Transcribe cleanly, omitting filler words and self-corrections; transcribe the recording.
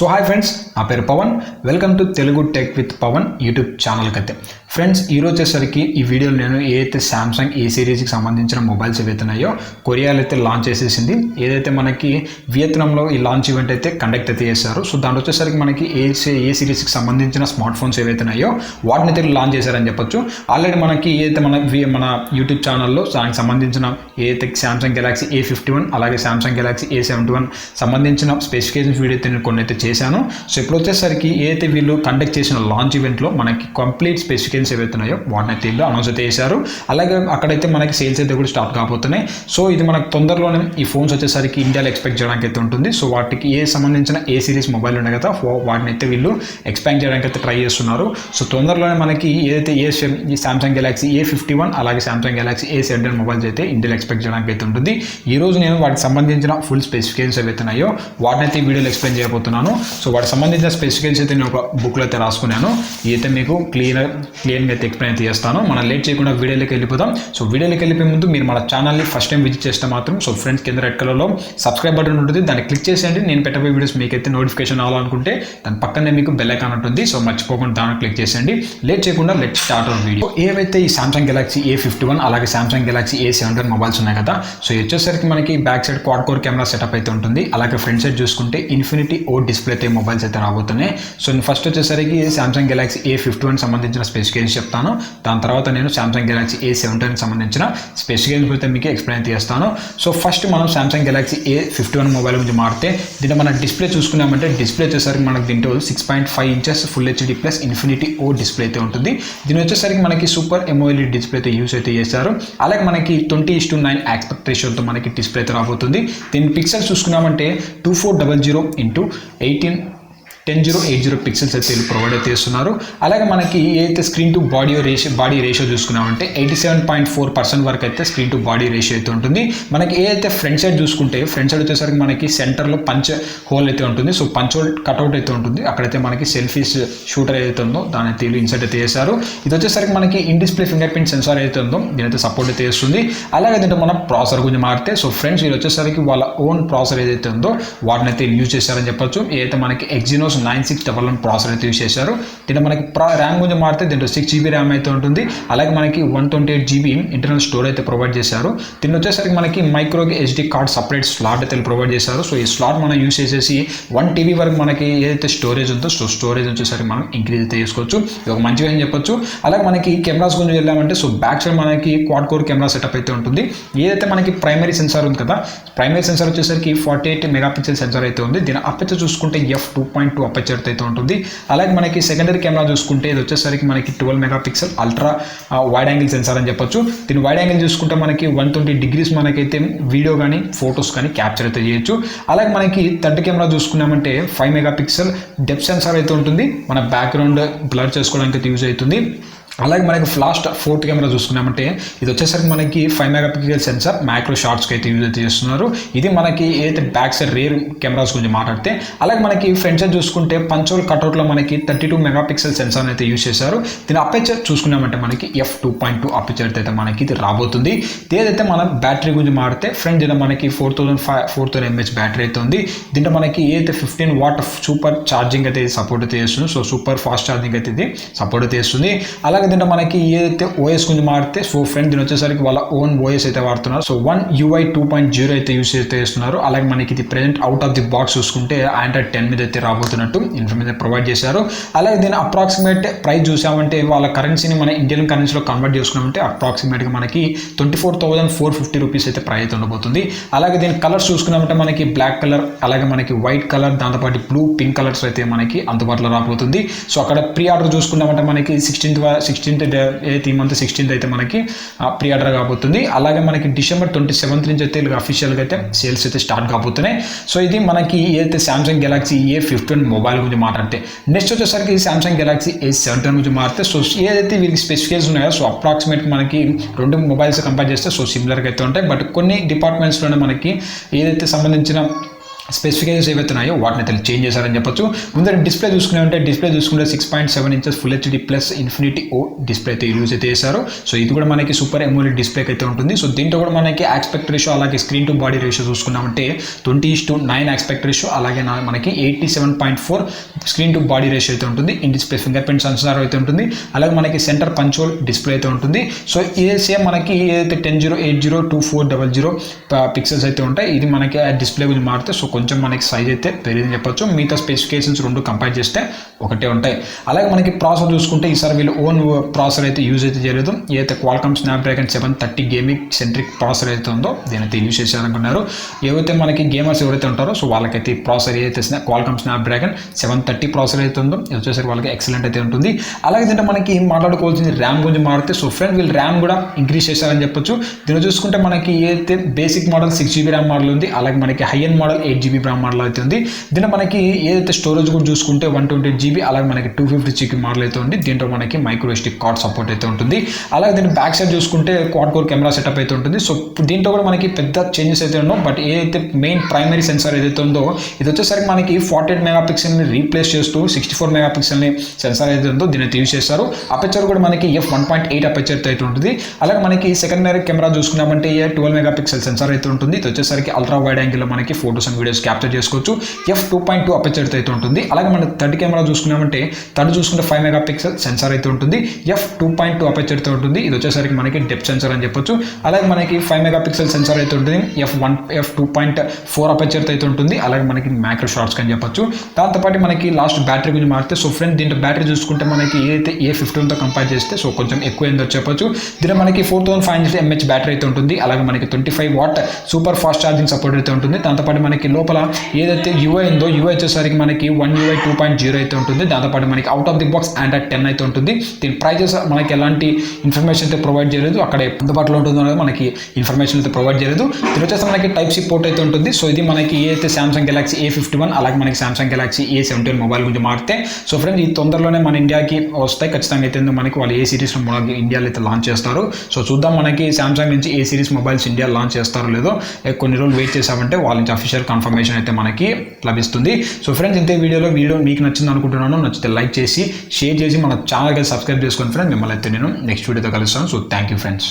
So hi friends, నా పేరు Pavan. Welcome to Telugu tech with Pavan YouTube ఛానల్కి అయితే. ఫ్రెండ్స్, ఈరోజు వచ్చేసరికి ఈ వీడియోలో నేను ఏదైతే సామ్సంగ్ ఏ సిరీస్కి సంబంధించిన మొబైల్స్ ఏవైతే ఉన్నాయో కొరియాలో అయితే లాంచ్ చేసేసింది. ఏదైతే మనకి వియత్నాంలో ఈ లాంచ్ ఈవెంట్ అయితే కండక్ట్ అయితే చేశారు. సో దాంట్లో వచ్చేసరికి మనకి ఏ సిరీస్కి సంబంధించిన స్మార్ట్ ఫోన్స్ ఏవైతే ఉన్నాయో వాటిని అయితే లాంచ్ చేశారని చెప్పొచ్చు. ఆల్రెడీ మనకి ఏదైతే మన యూట్యూబ్ ఛానల్లో దానికి సంబంధించిన ఏదైతే సామ్సంగ్ గెలాక్సీ A51 అలాగే సామ్సంగ్ గెలాక్సీ A71 సంబంధించిన స్పెసిఫికేషన్స్ వీడియో అయితే కొన్ని అయితే చేశాను. సో ఇప్పుడు వచ్చేసరికి ఏదైతే వీళ్ళు కండక్ట్ చేసిన లాంచ్ ఈవెంట్లో మనకి కంప్లీట్ స్పెసిఫికేషన్స్ ఏవైతే ఉన్నాయో వాటిని అయితే వీళ్ళు అనౌన్స్ అయితే చేశారు. అలాగే అక్కడైతే మనకి సేల్స్ అయితే కూడా స్టార్ట్ కాబోతున్నాయి. సో ఇది మనకు తొందరలోనే ఈ ఫోన్స్ వచ్చేసరికి ఇండియాలో ఎక్స్పెక్ట్ చేయడానికి అయితే ఉంటుంది. సో వాటికి సంబంధించిన ఏ సిరీస్ మొబైల్ ఉన్నాయి కదా వాటిని అయితే వీళ్ళు ఎక్స్పాండ్ చేయడానికి అయితే ట్రై చేస్తున్నారు. సో తొందరలోనే మనకి ఏదైతే ఈ సామ్సంగ్ గెలాక్సీ A51 అలాగే సామ్సంగ్ గెలాక్సీ A71 మొబైల్స్ అయితే ఇండియాలో ఎక్స్పెక్ట్ చేయడానికి అయితే ఉంటుంది. ఈ రోజు నేను వాటికి సంబంధించిన ఫుల్ స్పెసిఫికేషన్స్ ఏవైతే ఉన్నాయో వాటిని అయితే ఈ వీడియోలో ఎక్స్ప్లెయిన్ చేయబోతున్నాను. సో వాటికి సంబంధించిన స్పెసిఫికేషన్స్ అయితే నేను ఒక బుక్లో అయితే రాసుకున్నాను. ఇదైతే మీకు క్లియర్గా అయితే ఎక్స్ప్లెయిన్ అయితే చేస్తాను. మనం లేట్ చేయకుండా వీడియోలోకి వెళ్ళిపోతాం. సో వీడియోలోకి వెళ్ళిపోయే ముందు మీరు మన ఛానల్ని ఫస్ట్ టైం విజిట్ చేస్తే మాత్రం సో ఫ్రెండ్స్ కింద రెడ్ కలర్లో సబ్స్క్రైబ్ బటన్ ఉంటుంది, దాన్ని క్లిక్ చేసేయండి. నేను పెట్టబోయే వీడియోస్ మీకైతే నోటిఫికేషన్ అవ్వాలనుకుంటే దాని పక్కనే మీకు బెల్ ఐకాన్ ఉంటుంది. సో మర్చిపోకుండా దాన్ని క్లిక్ చేసేయండి. లేట్ చేయకుండా లెట్ స్టార్ట్ అవర్ వీడియో. ఏవైతే ఈ సామ్సంగ్ గెలాక్సీ A51 అలాగే సామ్సంగ్ గెలాక్సీ A71 మొబైల్స్ ఉన్నాయి కదా, సో వచ్చేసరికి మనకి back side quad core camera setup అయితే ఉంటుంది. అలాగే ఫ్రంట్ సైడ్ చూసుకుంటే ఇన్ఫినిటీ ఓ డిస్ప్లే అయితే మొబైల్స్ అయితే రాబోతున్నాయి. సో నేను ఫస్ట్ వచ్చేసరికి సామ్సంగ్ గెలాక్సీ A51 సంబంధించిన స్పెసిఫికేషన్స్ చెప్తాను. దాని తర్వాత నేను సామ్సంగ్ గెలాక్సీ A71 సంబంధించిన స్పెసిఫికేషన్స్ అయితే మీకు ఎక్స్ప్లెయిన్ చేస్తాను. సో ఫస్ట్ మనం సామ్సంగ్ గెలాక్సీ A51 మొబైల్ గురించి మారితే దీంట్లో మన డిస్ప్లే చూసుకున్నామంటే డిస్ప్లే వచ్చేసరికి మనకి దీంట్లో 6.5 inches full HD plus infinity ఓ డిస్ప్లే అయితే ఉంటుంది. దీని వచ్చేసరికి మనకి సూపర్ AMOLED డిస్ప్లే అయితే యూస్ అయితే చేశారు. అలాగే మనకి 20:9 ఆస్పెక్ట్ రేషియోతో మనకి డిస్ప్లే అయితే రాబోతుంది. దీని పిక్సెల్స్ చూసుకున్నామంటే 2400 x 10080 పిక్సెల్స్ అయితే ప్రొవైడ్ అయితే చేస్తున్నారు. అలాగే మనకి ఏదైతే స్క్రీన్ టు బాడీ రేషియో చూసుకున్నామంటే 87.4% వరకు అయితే స్క్రీన్ టు బాడీ రేషియో అయితే ఉంటుంది. మనకి ఏదైతే ఫ్రంట్ సైడ్ చూసుకుంటే ఫ్రంట్ సైడ్ వచ్చేసరికి మనకి సెంటర్లో పంచ్ హోల్ అయితే ఉంటుంది. సో పంచ్ హోల్ కట్అవుట్ అయితే ఉంటుంది. అక్కడైతే మనకి సెల్ఫీస్ షూటర్ ఏదైతే ఉందో దాని అయితే ఇన్సర్ట్ అయితే చేశారు. ఇది వచ్చేసరికి మనకి in display fingerprint sensor అయితే ఉందో దీనైతే సపోర్ట్ అయితే చేస్తుంది. అలాగే దీంట్లో మనం ప్రాసెసర్ గురించి మారితే సో ఫ్రెండ్స్ వీళ్ళు వచ్చేసరికి వాళ్ళ ఓన్ ప్రాసెసర్ ఏదైతే ఉందో వాటిని అయితే యూజ్ చేశారని చెప్పొచ్చు. ఏదైతే మనకి Exynos 9611 ప్రాసెసర్ అయితే యూజ్ చేశారు. దీంట్లో మనకి ర్యామ్ గురించి మారితే దీంట్లో 6GB ర్యామ్ అయితే ఉంటుంది. అలాగే మనకి 128GB ఇంటర్నల్ స్టోరేజ్ అయితే ప్రొవైడ్ చేశారు. దీని వచ్చేసరికి మనకి micro SD card separate slot అయితే ప్రొవైడ్ చేశారు. సో ఈ స్లాట్ మనం యూజ్ చేసేసి 1TB వరకు మనకి ఏదైతే స్టోరేజ్ ఉందో సో స్టోరేజ్ వచ్చేసరికి మనం ఇంక్రీజ్ అయితే చేసుకోవచ్చు. ఇది ఒక మంచిగా అని చెప్పొచ్చు. అలాగే మనకి కెమెరాస్ గురించి వెళ్ళామంటే సో బ్యాక్ సైడ్ మనకి క్వాడ్ కోర్ కెమెరా సెటప్ అయితే ఉంటుంది. ఏదైతే మనకి ప్రైమరీ సెన్సార్ ఉంది కదా, ప్రైమరీ సెన్సార్ వచ్చేసరికి 48 మెగాపిక్సెల్ సెన్సార్ అయితే ఉంది. దీని అపర్చర్ చూసుకుంటే f2.2 అపర్చర్ అయితే ఉంటుంది. అలాగే మనకి సెకండరీ కెమెరా చూసుకుంటే ఇది వచ్చేసరికి మనకి 12 megapixel ultra wide angle censor అని చెప్పొచ్చు. దీని వైడ్ యాంగిల్ చూసుకుంటే మనకి 120 డిగ్రీస్ మనకైతే వీడియో కానీ ఫొటోస్ కానీ క్యాప్చర్ అయితే చేయొచ్చు. అలాగే మనకి థర్డ్ కెమెరా చూసుకున్నామంటే 5 మెగాపిక్సెల్ డెప్త్ సెన్సార్ అయితే ఉంటుంది. మన బ్యాక్గ్రౌండ్ బ్లర్ చేసుకోవడానికి అయితే యూజ్ అవుతుంది. అలాగే మనకి ఫ్లాష్ ఫోర్త్ కెమెరా చూసుకున్నామంటే ఇది వచ్చేసరికి మనకి 5 మెగాపిక్సెల్ సెన్సార్ మైక్రో షాట్స్కి అయితే యూజ్ అయితే చేస్తున్నారు. ఇది మనకి ఏదైతే బ్యాక్ సైడ్ రేర్ కెమెరాస్ గురించి మాట్లాడితే. అలాగే మనకి ఫ్రంట్ సైడ్ చూసుకుంటే పంచోల్ కట్అవుట్లో మనకి 32 మెగాపిక్సెల్ సెన్సార్ అయితే యూజ్ చేశారు. దీని అపర్చర్ చూసుకున్నామంటే మనకి f2.2 అపర్చర్ అయితే మనకి ఇది రాబోతుంది. ఏదైతే మనం బ్యాటరీ గురించి మాడితే ఫ్రంట్ దీంట్లో మనకి 4000 mAh బ్యాటరీ అయితే ఉంది. దీంట్లో మనకి ఏదైతే 15 వాట్ సూపర్ ఛార్జింగ్ అయితే సపోర్ట్ అయితే చేస్తుంది. సో సూపర్ ఫాస్ట్ ఛార్జింగ్ అయితే ఇది సపోర్ట్ అయితే చేస్తుంది. అలాగే దీంట్లో మనకి ఏదైతే ఓఎస్ గురించి మారితే సో ఫ్రెండ్ దీని వచ్చేసరికి వాళ్ళ ఓన్ ఓఎస్ అయితే వాడుతున్నారు. సో 1 UI 2.0 అయితే యూస్ అయితే చేస్తున్నారు. అలాగే మనకి ఇది present out of the box చూసుకుంటే Android 10 మీద అయితే రాబోతున్నట్టు ఇన్ఫర్మేషన్ ప్రొవైడ్ చేశారు. అలాగే దీని అప్రాక్సిమేట్ ప్రైస్ చూసామంటే వాళ్ళ కరెన్సీని మన ఇండియన్ కరెన్సీలో కన్వర్ట్ చేసుకున్నామంటే అప్రాక్సిమేట్గా మనకి 24,450 రూపీస్ అయితే ప్రైస్ అయితే ఉండబోతుంది. అలాగే దీని కలర్స్ చూసుకున్నామంటే మనకి బ్లాక్ కలర్ అలాగే మనకి వైట్ కలర్ దాంతోపాటు బ్లూ పింక్ కలర్స్ అయితే మనకి అందుబాటులో రాబోతుంది. సో అక్కడ ప్రీ ఆర్డర్ చూసుకున్నామంటే మనకి 16th ఈ మంత్ 16th అయితే మనకి ప్రీ ఆర్డర్ కాబోతుంది. అలాగే మనకి December 27th నుంచి అయితే అఫీషియల్గా అయితే సేల్స్ అయితే స్టార్ట్ కాబోతున్నాయి. సో ఇది మనకి ఏదైతే సామ్సంగ్ గెలాక్సీ A51 మొబైల్ గురించి మాట్లాడితే. నెక్స్ట్ వచ్చేసరికి సామ్సంగ్ గెలాక్సీ A71 గురించి మాట్లాడితే సో ఏదైతే వీరికి స్పెసిఫికేషన్స్ ఉన్నాయో సో అప్రాక్సిమేట్ మనకి రెండు మొబైల్స్ కంపేర్ చేస్తే సో సిమిలర్గా అయితే ఉంటాయి. బట్ కొన్ని డిపార్ట్మెంట్స్లోనే మనకి ఏదైతే సంబంధించిన స్పెసిఫికేషన్స్ ఏవైతున్నాయో వాటిని అయితే చేంజ్ చేశారని చెప్పొచ్చు. ముందర డిస్ప్లే చూసుకుంటే 6.7 inches full HD plus infinity ఓ డిస్ప్లే అయితే యూజ్ అయితే చేశారు. సో ఇది కూడా మనకి సూపర్ ఎమోలెడ్ డిస్ప్లే అయితే ఉంటుంది. సో దీంట్లో కూడా మనకి ఆస్పెక్ట్ రేషియో అలాగే స్క్రీన్ టు బాడీ రేషియో చూసుకున్నామంటే 20:9 ఆస్పెక్ట్ రేషియో అలాగే మనకి 87.4 స్క్రీన్ టు బాడీ రేషియో అయితే ఉంటుంది. In display fingerprint sensor అయితే ఉంటుంది. అలాగే మనకి సెంటర్ పంచోల్ డిస్ప్లే అయితే ఉంటుంది. సో ఇది సేమ్ మనకి ఏదైతే 1080x2400 పిక్సెల్స్ అయితే ఉంటాయి. ఇది మనకి ఆ డిస్ప్లే గురించి మారితే సో కొంచెం మనకి సైజ్ అయితే పెరిగిందని చెప్పొచ్చు. మిగతా స్పెసిఫికేషన్స్ రెండు కంపేర్ చేస్తే ఒకటే ఉంటాయి. అలాగే మనకి ప్రాసెసర్ చూసుకుంటే ఈసారి వీళ్ళు ఓన్ ప్రాసెసర్ అయితే యూజ్ అయితే చేయలేదు. ఏదైతే Qualcomm Snapdragon 730 gaming centric processor అయితే ఉందో దీనైతే యూజ్ చేశారనుకున్నారు. ఏవైతే మనకి గేమర్స్ ఎవరైతే ఉంటారో సో వాళ్ళకైతే ప్రాసెసర్ ఏదైతే క్వాల్కామ్ స్నాప్డ్రాగన్ 730 ప్రాసెసర్ అయితే ఉందో ఇది వచ్చేసరికి వాళ్ళకి ఎక్సలెంట్ అయితే ఉంటుంది. అలాగే దీంట్లో మనకి మాట్లాడుకోవాల్సింది ర్యామ్ గురించి మారితే సో ఫ్రెండ్ వీళ్ళు ర్యామ్ కూడా ఇంక్రీజ్ చేశారని చెప్పొచ్చు. దీన్ని చూసుకుంటే మనకి ఏదైతే basic model 6GB RAM model ఉంది. అలాగే మనకి high end model 8GB RAM model అయితే ఉంది. దీంట్లో మనకి ఏదైతే స్టోరేజ్ కూడా చూసుకుంటే 128GB అలాగే మనకి 256GB మోడల్ అయితే ఉంది. దీంట్లో మనకి మైక్రో SD కార్డ్ సపోర్ట్ అయితే ఉంటుంది. అలాగే దీని బ్యాక్ సైడ్ చూసుకుంటే క్వాడ్ కోర్ కెమెరా సెటప్ అయితే ఉంటుంది. సో దీంట్లో కూడా మనకి పెద్ద చేంజెస్ అయితే ఉండవు. బట్ ఏదైతే మెయిన్ ప్రైమరీ సెన్సార్ ఏదైతే ఉందో ఇది వచ్చేసరికి మనకి 48 మెగాపిక్సెల్ని రీప్లేస్ చేస్తూ 64 మెగాపిక్సెల్ని సెన్సార్ అయితే ఉందో దీన్ని యూజ్ చేస్తారు. అపెచర్ కూడా మనకి f1.8 అపెచర్ అయితే ఉంటుంది. అలాగే మనకి సెకండరీ కెమెరా చూసుకున్నామంటే 12 మెగాపిక్సెల్ సెన్సార్ అయితే ఉంటుంది. ఇది వచ్చేసరికి అల్ట్రా వైడ్ యాంగిల్లో మనకి ఫోటోస్ అండ్ వీడియోస్ క్యాప్చర్ చేసుకోవచ్చు. f2.2 అపెచర్ అయితే ఉంటుంది. అలాగే మన థర్డ్ కెమెరా చూసుకున్నామంటే థర్డ్ చూసుకుంటే 5 మెగాపిక్సెల్ సెన్సార్ అయితే ఉంటుంది. f2.2 అపెచర్ అయితే ఉంటుంది. ఇది వచ్చేసరికి మనకి డెప్త్ సెన్సార్ అని చెప్పొచ్చు. అలాగే మనకి 5 మెగాపిక్సెల్ సెన్సార్ అయితే ఉంటుంది. f2.4 అపెచర్ అయితే ఉంటుంది. అలాగే మనకి మ్యాక్రో షాట్స్ అని చెప్పొచ్చు. దాంతోపాటు మనకి లాస్ట్ బ్యాటరీ గురించి మారితే సో ఫ్రెండ్ దీంట్లో బ్యాటరీ చూసుకుంటే మనకి ఏదైతే A15తో కంపేర్ చేస్తే సో కొంచెం ఎక్కువ ఏందో చెప్పొచ్చు. దీంట్లో మనకి 4500 mAh బ్యాటరీ అయితే ఉంటుంది. అలాగే మనకి 25 what super fast charging support అయితే ఉంటుంది. దాంతోపాటు మనకి లోపల ఏదైతే UI ఉందో UI వచ్చేసరికి మనకి One UI 2.0 అయితే ఉంటుంది. దాంతోపాటు మనకి out of the box Android 10 అయితే ఉంటుంది. దీని ప్రైజెస్ మనకి ఎలాంటి ఇన్ఫర్మేషన్ అయితే ప్రొవైడ్ చేయలేదు. అక్కడ అందుబాటులో ఉంటుందో అనేది మనకి ఇన్ఫర్మేషన్ అయితే ప్రొవైడ్ చేయలేదు. దీని వచ్చేసి మనకి టైప్ సి పోర్ట్ అయితే ఉంటుంది. సో ఇది మనకి ఏదైతే Samsung Galaxy A51 అలాగే మనకి Samsung Galaxy A17 మొబైల్ గురించి మారితే సో ఫ్రెండ్స్ ఈ తొందరలోనే మన ఇండియాకి వస్తాయి ఖచ్చితంగా అయితే మనకి వాళ్ళు ఏ సిరీస్ ఇండియాలో అయితే లాంచ్ చేస్తారు. సో చూద్దాం మనకి సామ్సంగ్ నుంచి ఏ సిరీస్ మొబైల్స్ ఇండియా లాంచ్ చేస్తారో లేదో కొన్ని రోజులు వెయిట్ చేసామంటే వాళ్ళ నుంచి అఫీషియల్ కన్ఫర్మేషన్ అయితే మనకి లభిస్తుంది. సో ఫ్రెండ్స్ ఇంతే వీడియో మీకు నచ్చింది అనుకుంటున్నాను. నచ్చితే లైక్ చేసి షేర్ చేసి మన ఛానల్కి సబ్స్క్రైబ్ చేసుకోండి ఫ్రెండ్స్. మిమ్మల్ని అయితే నేను నెక్స్ట్ వీడియోతో కలుస్తాను. So thank you friends.